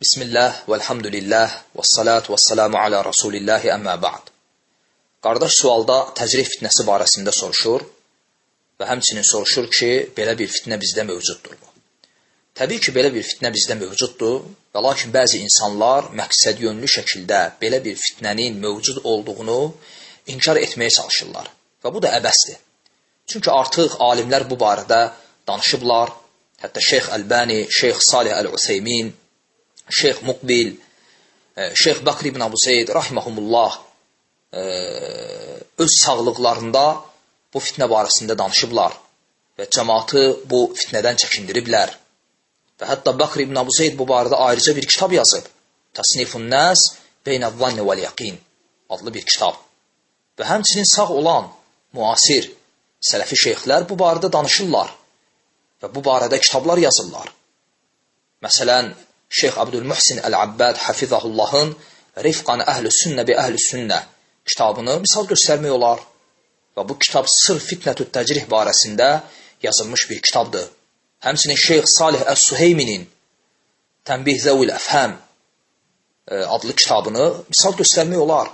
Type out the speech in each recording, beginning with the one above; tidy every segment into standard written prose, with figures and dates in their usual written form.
Bismillah, velhamdülillah, vessalatu vesselamu ala rasulillahi əmmə ba'd. Qardaş sualda təcrih fitnəsi barəsində soruşur və həmçinin soruşur ki, belə bir fitnə bizdə mövcuddur mu? Təbii ki, belə bir fitnə bizdə mövcuddur və lakin bəzi insanlar məqsəd yönlü şəkildə belə bir fitnənin mövcud olduğunu inkar etməyə çalışırlar və bu da əbəsdir. Çünki artıq alimlər bu barədə danışıblar, hətta Şeyx Əlbani, Şeyx Salih Əl-Useymin, Şeyx Muqbil, Şeyx Bakr ibn Abu Zeyd, rahiməhumullah, öz sağlıqlarında bu fitnə barəsində danışıblar və cəmaatı bu fitnədən çəkindiriblər. Və hətta Bakr ibn Abu Zeyd bu barədə ayrıca bir kitab yazıb. Təsnifun Nas Beynəz-Zanni vəl-Yəqin adlı bir kitab. Və həmçinin sağ olan müasir sələfi şeyxlər bu barədə danışırlar və bu barədə kitablar yazırlar. Məsələn, Şeyx Abdülmuhsin Əl-Abbad Hafizahullahın Rifqan Əhl-i Sünnə bi Əhl-i Sünnə kitabını misal göstərmək olar. Və bu kitab sırf fitnətü təcrih barəsində yazılmış bir kitabdır. Həmçinin Şeyx Salih Əs-Suheyminin Tənbih Zəvil Əfhəm adlı kitabını misal göstərmək olar.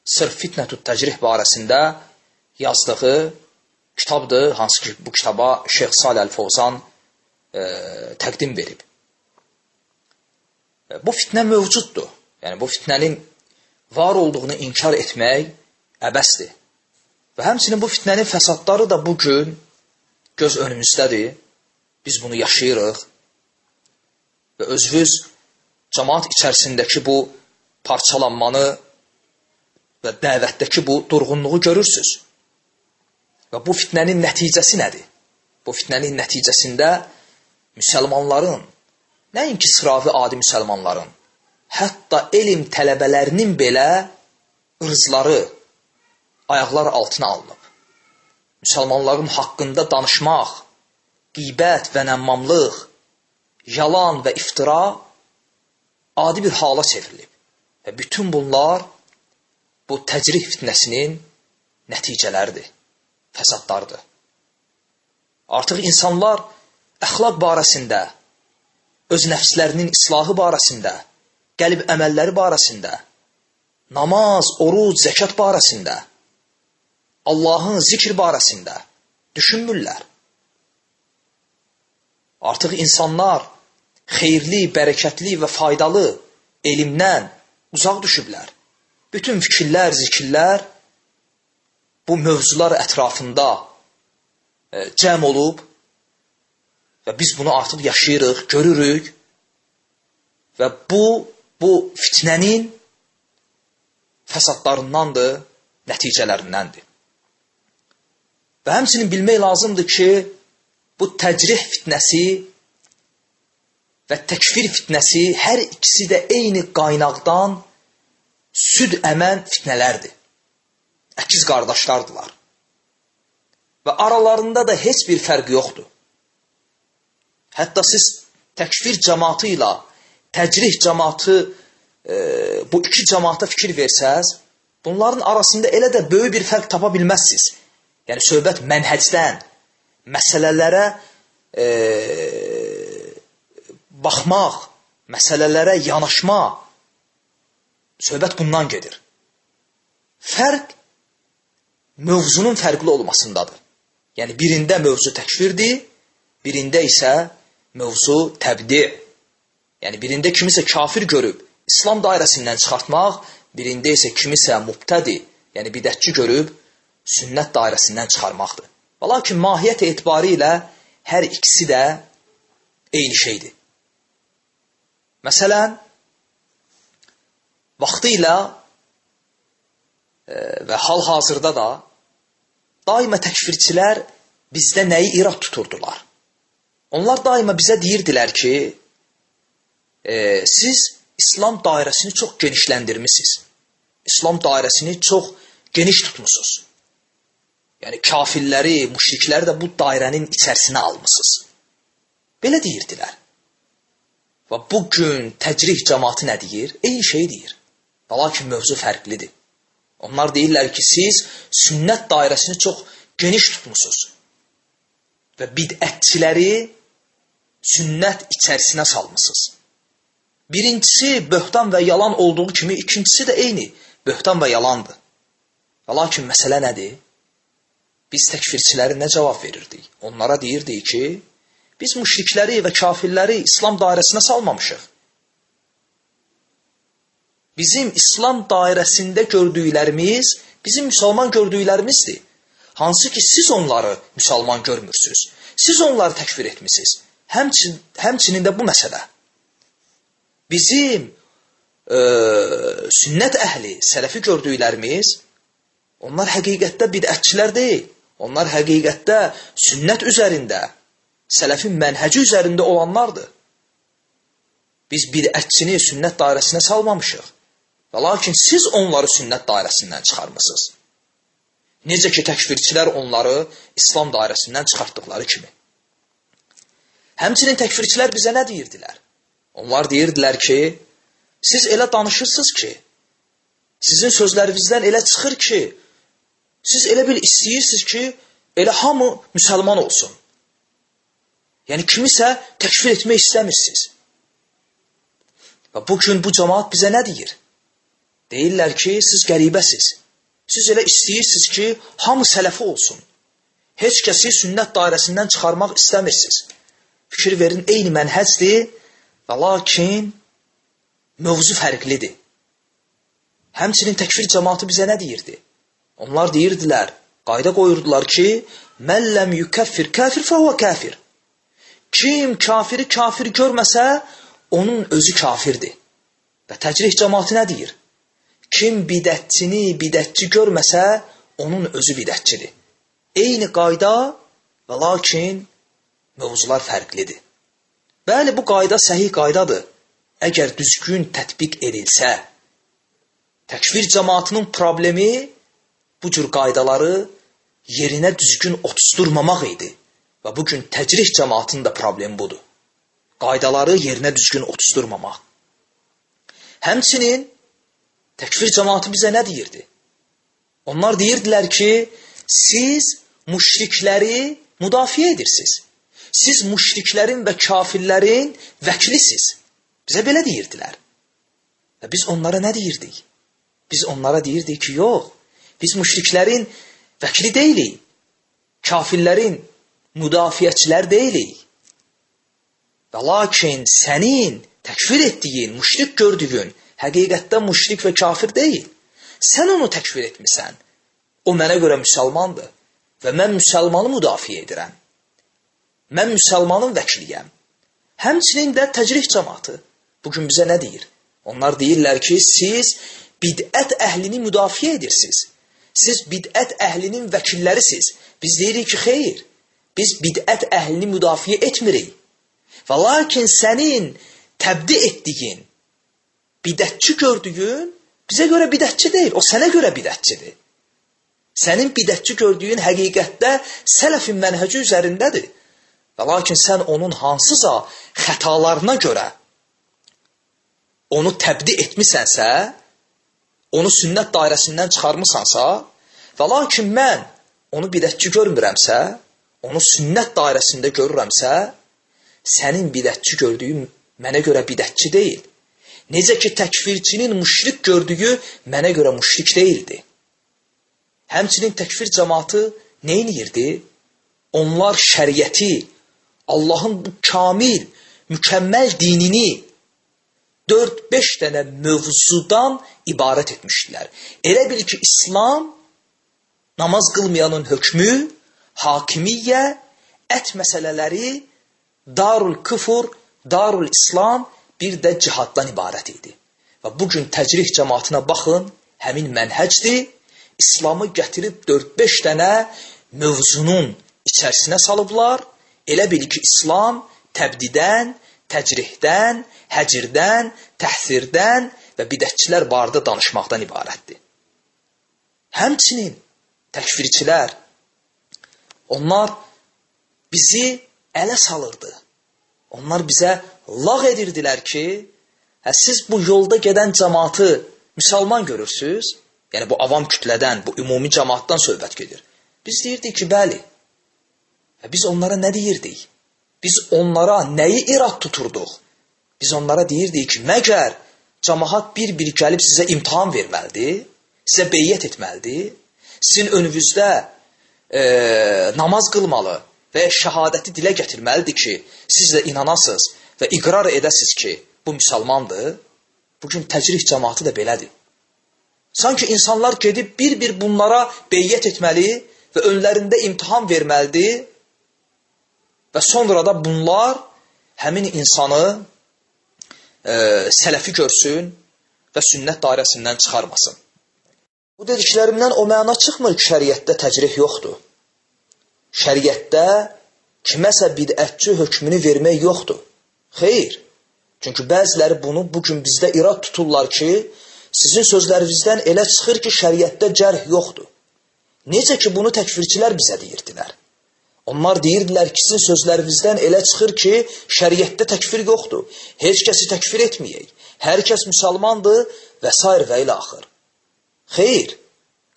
Sırf fitnətü təcrih barəsində yazdığı kitabdır, hansı ki bu kitaba Şeyx Salih Əl-Fovzan təqdim verib. Bu fitnə mövcuddur. Yəni, bu fitnənin var olduğunu inkar etmək əbəsdir. Və həmçinin bu fitnənin fəsadları da bugün göz önümüzdədir. Biz bunu yaşayırıq. Və özünüz cəmaat içərisindəki bu parçalanmanı və dəvətdəki bu durğunluğu görürsünüz. Və bu fitnənin nəticəsi nədir? Bu fitnənin nəticəsində müsəlmanların, nəinki sıravi adi müsəlmanların, hətta elm tələbələrinin belə ırzları ayaqlar altına alınıb. Müsəlmanların haqqında danışmaq, qeybət və nəmmamlıq, yalan və iftira adi bir hala çevrilib. Və bütün bunlar bu təcrih fitnəsinin nəticələridir, fəsadlardır. Artıq insanlar əxlaq barəsində, öz nəfslərinin islahı barəsində, qəlb əməlləri barəsində, namaz, oruc, zəkat barəsində, Allahın zikr barəsində düşünmürlər. Artıq insanlar xeyirli, bərəkətli və faydalı elmdən uzaq düşüblər. Bütün fikirlər, zikirlər bu mövzular ətrafında cəm olub və biz bunu artıq yaşayırıq, görürük və bu fitnənin fəsadlarındandır, nəticələrindəndir. Və həmçinin bilmək lazımdır ki, bu təcrih fitnəsi və təkfir fitnəsi hər ikisi də eyni qaynaqdan süd əmən fitnələrdir. Əkiz qardaşlardılar. Və aralarında da heç bir fərq yoxdur. Hətta siz təkfir cəmatı ilə təcrih cəmatı, bu iki cəmata fikir versəz, bunların arasında elə də böyük bir fərq tapa bilməzsiniz. Yəni, söhbət mənhəcdən, məsələlərə baxmaq, məsələlərə yanaşma, söhbət bundan gedir. Fərq mövzunun fərqli olmasındadır. Yəni, birində mövzu təkfirdir, birində isə mövzu təbdi. Yəni, birində kimisə kafir görüb İslam dairəsindən çıxartmaq, birində isə kimisə mubtədi, yəni bidətçi görüb sünnət dairəsindən çıxarmaqdır. Və lakin mahiyyət etibarı ilə hər ikisi də eyni şeydir. Məsələn, vaxtı ilə və hal-hazırda da daima təkfirçilər bizdə nəyi irad tuturdular? Onlar daima bizə deyirdilər ki, siz İslam dairəsini çox genişləndirmişsiniz. İslam dairəsini çox geniş tutmuşsunuz. Yəni, kafirləri, müşrikləri də bu dairənin içərisinə almışsınız. Belə deyirdilər. Və bugün təcrih cəmatı nə deyir? Eyni şey deyir. Və lakin mövzu fərqlidir. Onlar deyirlər ki, siz sünnət dairəsini çox geniş tutmuşsunuz. Və bidətçiləri sünnət içərisinə salmışsınız. Birincisi böhtan və yalan olduğu kimi, ikincisi də eyni böhtan və yalandır. Lakin məsələ nədir? Biz təkfirçiləri nə cavab verirdik? Onlara deyirdik ki, biz müşrikləri və kafirləri İslam dairəsinə salmamışıq. Bizim İslam dairəsində gördüklərimiz, bizim müsəlman gördüklərimizdir. Hansı ki, siz onları müsəlman görmürsünüz. Siz onları təkfir etmişsiniz. Həmçinin də bu məsələ. Bizim sünnət əhli, sələfi gördüklərimiz, onlar həqiqətdə bidətçilər deyil. Onlar həqiqətdə sünnət üzərində, sələfin mənhəci üzərində olanlardır. Biz bidətçini sünnət dairəsinə salmamışıq. Lakin siz onları sünnət dairəsindən çıxarmısınız. Necə ki, təkfirçilər onları İslam dairəsindən çıxartdıqları kimi. Həmçinin təkfirçilər bizə nə deyirdilər? Onlar deyirdilər ki, siz elə danışırsınız ki, sizin sözlərinizdən elə çıxır ki, siz elə bil istəyirsiniz ki, elə hamı müsəlman olsun. Yəni, kimisə təkfir etmək istəmirsiniz. Və bugün bu cəmaat bizə nə deyir? Deyirlər ki, siz qəribəsiz. Siz elə istəyirsiniz ki, hamı sələfi olsun. Heç kəsi sünnət dairəsindən çıxarmaq istəmirsiniz. Fikir verin, eyni mənhəcdir və lakin mövzu fərqlidir. Həmçinin təkfir cəmaatı bizə nə deyirdi? Onlar deyirdilər, qayda qoyurdular ki, mən ləm yükəffir kafir fəhvə kafir. Kim kafiri kafir görməsə, onun özü kafirdir. Və təcrih cəmaatı nə deyir? Kim bidətçini bidətçi görməsə, onun özü bidətçidir. Eyni qayda və lakin mövzular fərqlidir. Bəli, bu qayda səhih qaydadır. Əgər düzgün tətbiq edilsə, təkfir cəmaatının problemi bu cür qaydaları yerinə düzgün oturtdurmamaq idi. Və bugün təcrih cəmaatının da problemi budur. Qaydaları yerinə düzgün oturtdurmamaq. Həmçinin təkfir cəmaatı bizə nə deyirdi? Onlar deyirdilər ki, siz müşrikləri müdafiə edirsiniz. Siz müşriklərin və kafirlərin vəkilisiz. Bizə belə deyirdilər. Və biz onlara nə deyirdik? Biz onlara deyirdik ki, yox, biz müşriklərin vəkili deyilik. Kafirlərin müdafiəçilər deyilik. Və lakin sənin təkfir etdiyin, müşrik gördüyün, həqiqətdə müşrik və kafir deyil. Sən onu təkfir etmirsən. O mənə görə müsəlmandır və mən müsəlmanı müdafiə edirəm. Mən müsəlmanın vəkiliyəm. Həmçinin də təcrih cəmaatı bugün bizə nə deyir? Onlar deyirlər ki, siz bidət əhlini müdafiə edirsiniz. Siz bidət əhlinin vəkillərisiz. Biz deyirik ki, xeyr, biz bidət əhlini müdafiə etmirik. Və lakin sənin təbdi etdiyin, bidətçi gördüyün bizə görə bidətçi deyil, o sənə görə bidətçidir. Sənin bidətçi gördüyün həqiqətdə sələfin mənhəci üzərindədir. Və lakin sən onun hansısa xətalarına görə onu təbdi etmisənsə, onu sünnət dairəsindən çıxarmısansa, və lakin mən onu bidətçi görmürəmsə, onu sünnət dairəsində görürəmsə, sənin bidətçi gördüyün mənə görə bidətçi deyil. Necə ki, təkfirçinin müşrik gördüyü mənə görə müşrik deyildi. Həmçinin təkfir cəmaatı neyniyirdi? Onlar şəriəti, Allahın bu kamil, mükəmməl dinini 4-5 dənə mövzudan ibarət etmişdilər. Elə bil ki, İslam, namaz qılmayanın hökmü, hakimiyyə, ət məsələləri, darul küfur, darul İslam, bir də cihaddan ibarət idi. Və bugün təcrih cəmaatına baxın, həmin mənhəcdir, İslamı gətirib 4-5 dənə mövzunun içərisinə salıblar. Elə bil ki, İslam təbdidən, təcrihdən, həcirdən, təhsirdən və bidətçilər barədə danışmaqdan ibarətdir. Həmçinin təkfirçilər, onlar bizi ələ salırdı. Onlar bizə lağ edirdilər ki, siz bu yolda gedən cəmaatı müsəlman görürsünüz, yəni bu avam kütlədən, bu ümumi cəmaatdan söhbət gedir. Biz deyirdik ki, bəli. Biz onlara nə deyirdik? Biz onlara nəyi irad tuturduq? Biz onlara deyirdik ki, məgər cəmaat bir-bir gəlib sizə imtahan verməlidir, sizə beyyət etməlidir, sizin önünüzdə namaz qılmalı və şəhadəti dilə gətirməlidir ki, siz də inanasınız və iqrar edəsiniz ki, bu müsəlmandır. Bugün təcrih cəmaatı da belədir. Sanki insanlar gedib bir-bir bunlara beyyət etməli və önlərində imtahan verməlidir və sonra da bunlar həmin insanı sələfi görsün və sünnət dairəsindən çıxarmasın. Bu dediklərimdən o məna çıxmır ki, şəriətdə təcrih yoxdur. Şəriətdə kiməsə bidətçi hökmünü vermək yoxdur. Xeyr. Çünki bəziləri bunu bugün bizdə irad tuturlar ki, sizin sözlərinizdən elə çıxır ki, şəriətdə cərh yoxdur. Necə ki, bunu təkfirçilər bizə deyirdilər. Onlar deyirdilər ki, sizin sözlərinizdən elə çıxır ki, şəriətdə təkfir yoxdur. Heç kəsi təkfir etməyək. Hər kəs müsəlmandır və s. və ilə axır. Xeyr,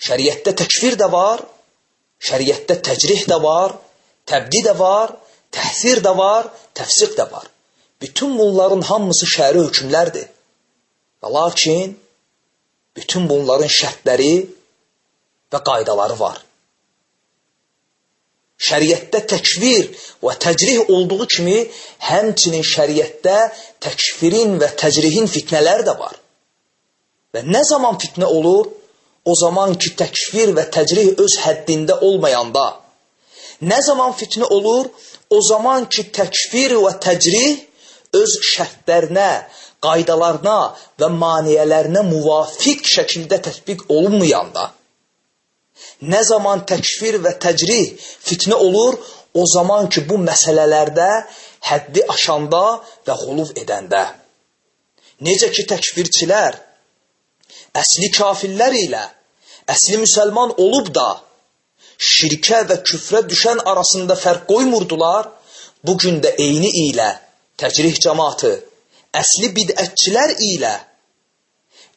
şəriətdə təkfir də var, şəriətdə təcrih də var, təbdi də var, təhsir də var, təfsiq də var. Bütün bunların hamısı şəri hökmlərdir. Və lakin, bütün bunların şərtləri və qaydaları var. Şəriətdə təkfir və təcrih olduğu kimi, həmçinin şəriətdə təkfirin və təcrihin fitnələri də var. Və nə zaman fitnə olur? O zaman ki, təkfir və təcrih öz həddində olmayanda. Nə zaman fitnə olur? O zaman ki, təkfir və təcrih öz şərtlərinə, qaydalarına və maniyələrinə müvafiq şəkildə tətbiq olunmayanda. Nə zaman təkfir və təcrih fitnə olur? O zaman ki, bu məsələlərdə həddi aşanda və xuluf edəndə. Necə ki, təkfirçilər əsli kafirlər ilə əsli müsəlman olub da şirkə və küfrə düşən arasında fərq qoymurdular, bugün də eyni ilə təcrih cəmaatı əsli bidətçilər ilə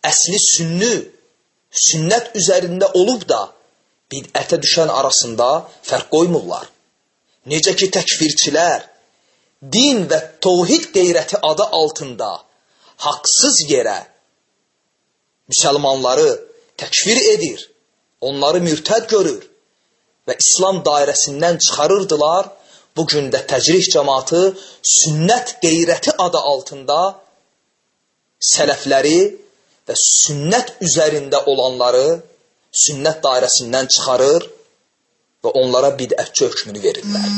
əsli sünnət üzərində olub da bidətə düşən arasında fərq qoymurlar. Necə ki, təkfirçilər din və təvhid qeyrəti adı altında haqsız yerə müsəlmanları təkfir edir, onları mürtəd görür və İslam dairəsindən çıxarırdılar. Bugün də təcrih cəmaatı sünnət qeyrəti adı altında sələfləri və sünnət üzərində olanları sünnət dairəsindən çıxarır və onlara bidətçi hökmünü verirlər.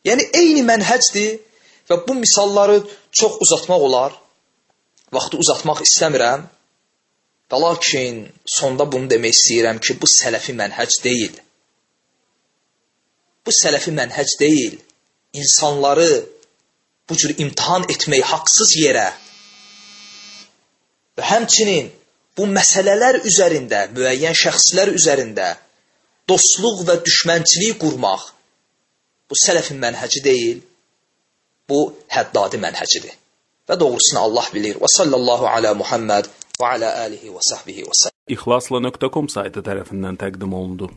Yəni, eyni mənhəcdir və bu misalları çox uzatmaq olar. Vaxtı uzatmaq istəmirəm. Və lakin sonda bunu demək istəyirəm ki, bu sələfi mənhəc deyil. Bu sələfi mənhəc deyil. İnsanları bu cür imtihan etmək haqsız yerə və həmçinin bu məsələlər üzərində, müəyyən şəxslər üzərində dostluq və düşmənçilik qurmaq bu sələfin mənhəci deyil, bu həddadi mənhəcidir. Və doğrusunu Allah bilir. Və sallallahu alə Muhammed və alə alihi və səhbihi və səlləm. İxlasla.com saytı tərəfindən təqdim olundu.